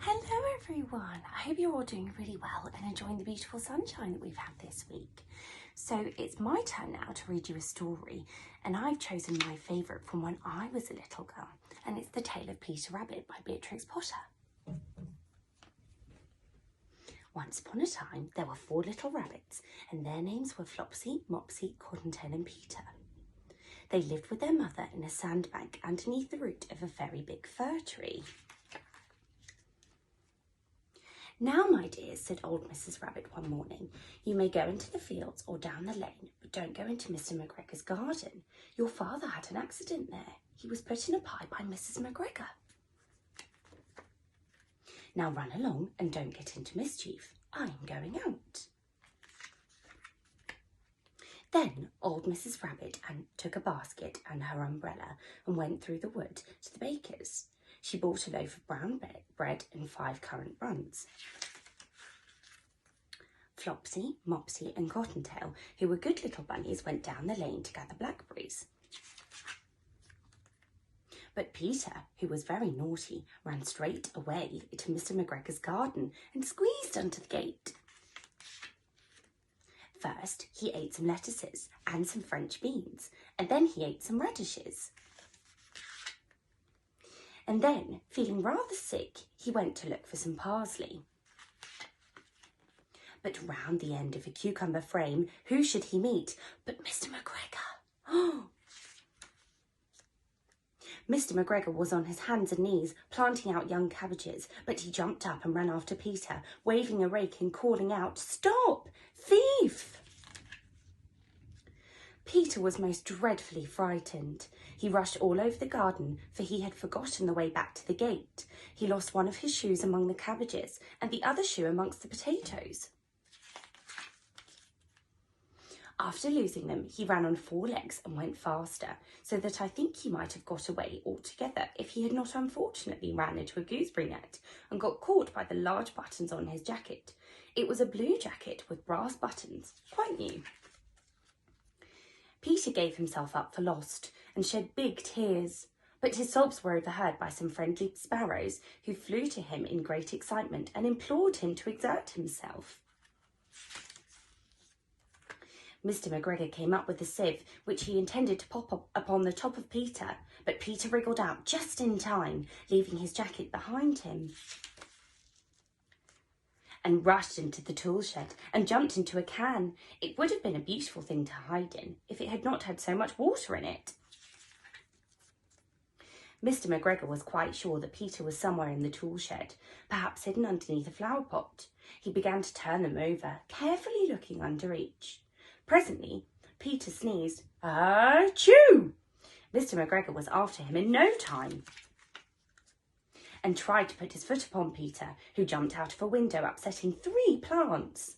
Hello everyone, I hope you're all doing really well and enjoying the beautiful sunshine that we've had this week. So it's my turn now to read you a story, and I've chosen my favourite from when I was a little girl, and it's The Tale of Peter Rabbit by Beatrix Potter. Once upon a time there were 4 little rabbits, and their names were Flopsy, Mopsy, Cottontail and Peter. They lived with their mother in a sandbank underneath the root of a very big fir tree. "Now, my dears," said old Mrs. Rabbit one morning, "you may go into the fields or down the lane, but don't go into Mr. McGregor's garden. Your father had an accident there. He was put in a pie by Mrs. McGregor. Now run along and don't get into mischief. I'm going out." Then old Mrs. Rabbit took a basket and her umbrella and went through the wood to the baker's. She bought a loaf of brown bread and 5 currant buns. Flopsy, Mopsy and Cottontail, who were good little bunnies, went down the lane to gather blackberries. But Peter, who was very naughty, ran straight away to Mr. McGregor's garden and squeezed under the gate. First, he ate some lettuces and some French beans, and then he ate some radishes. And then, feeling rather sick, he went to look for some parsley. But round the end of a cucumber frame, who should he meet but Mr. McGregor? Mr. McGregor was on his hands and knees, planting out young cabbages, but he jumped up and ran after Peter, waving a rake and calling out, "Stop! Thief!" Peter was most dreadfully frightened. He rushed all over the garden, for he had forgotten the way back to the gate. He lost one of his shoes among the cabbages and the other shoe amongst the potatoes. After losing them, he ran on 4 legs and went faster, so that I think he might have got away altogether if he had not unfortunately ran into a gooseberry net and got caught by the large buttons on his jacket. It was a blue jacket with brass buttons, quite new. Peter gave himself up for lost and shed big tears, but his sobs were overheard by some friendly sparrows who flew to him in great excitement and implored him to exert himself. Mr. McGregor came up with a sieve, which he intended to pop up upon the top of Peter, but Peter wriggled out just in time, leaving his jacket behind him, and rushed into the tool shed and jumped into a can. It would have been a beautiful thing to hide in if it had not had so much water in it. Mr. McGregor was quite sure that Peter was somewhere in the tool shed, perhaps hidden underneath a flower pot. He began to turn them over, carefully looking under each. Presently, Peter sneezed. "Achoo!" Mr. McGregor was after him in no time and tried to put his foot upon Peter, who jumped out of a window, upsetting 3 plants.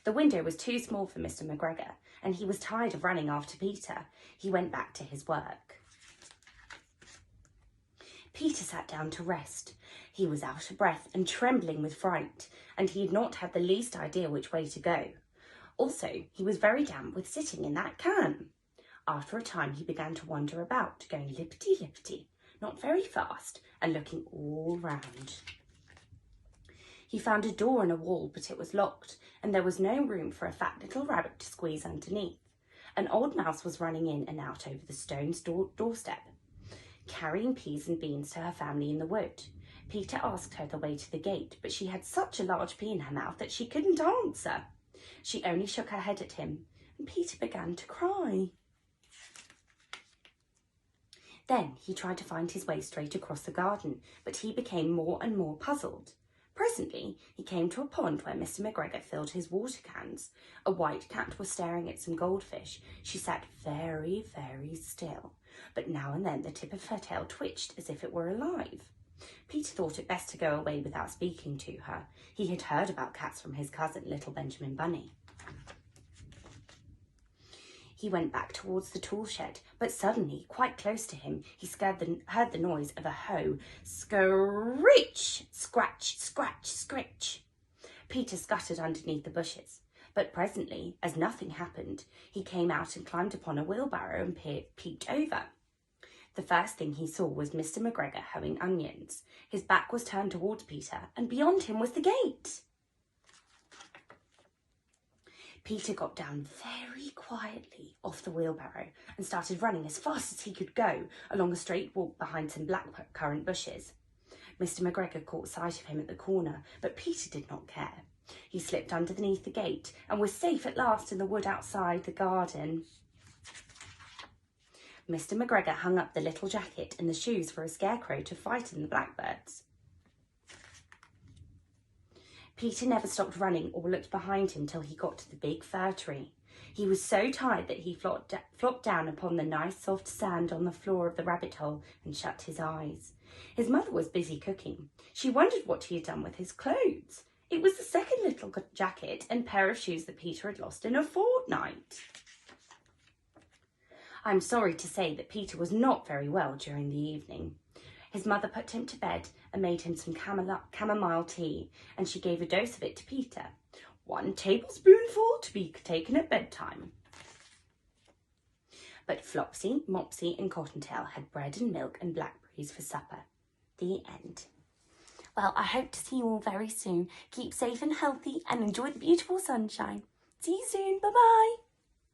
The window was too small for Mr. McGregor, and he was tired of running after Peter. He went back to his work. Peter sat down to rest. He was out of breath and trembling with fright, and he had not had the least idea which way to go. Also, he was very damp with sitting in that can. After a time, he began to wander about, going lippity-lippity, not very fast, and looking all round. He found a door in a wall, but it was locked, and there was no room for a fat little rabbit to squeeze underneath. An old mouse was running in and out over the stone doorstep, carrying peas and beans to her family in the wood. Peter asked her the way to the gate, but she had such a large pea in her mouth that she couldn't answer. She only shook her head at him, and Peter began to cry. Then he tried to find his way straight across the garden, but he became more and more puzzled. Presently, he came to a pond where Mr. McGregor filled his water cans. A white cat was staring at some goldfish. She sat very, very still, but now and then the tip of her tail twitched as if it were alive. Peter thought it best to go away without speaking to her. He had heard about cats from his cousin, little Benjamin Bunny. He went back towards the tool shed, but suddenly, quite close to him, he heard the noise of a hoe. Screech! Scratch, scratch, scritch. Peter scuttered underneath the bushes, but presently, as nothing happened, he came out and climbed upon a wheelbarrow and peeped over. The first thing he saw was Mr. McGregor hoeing onions. His back was turned towards Peter, and beyond him was the gate. Peter got down very quietly off the wheelbarrow and started running as fast as he could go along a straight walk behind some blackcurrant bushes. Mr. McGregor caught sight of him at the corner, but Peter did not care. He slipped underneath the gate and was safe at last in the wood outside the garden. Mr. McGregor hung up the little jacket and the shoes for a scarecrow to frighten the blackbirds. Peter never stopped running or looked behind him till he got to the big fir tree. He was so tired that he flopped down upon the nice soft sand on the floor of the rabbit hole and shut his eyes. His mother was busy cooking. She wondered what he had done with his clothes. It was the second little jacket and pair of shoes that Peter had lost in a fortnight. I'm sorry to say that Peter was not very well during the evening. His mother put him to bed and made him some chamomile tea, and she gave a dose of it to Peter. 1 tablespoonful to be taken at bedtime. But Flopsy, Mopsy and Cottontail had bread and milk and blackberries for supper. The end. Well, I hope to see you all very soon. Keep safe and healthy and enjoy the beautiful sunshine. See you soon. Bye-bye.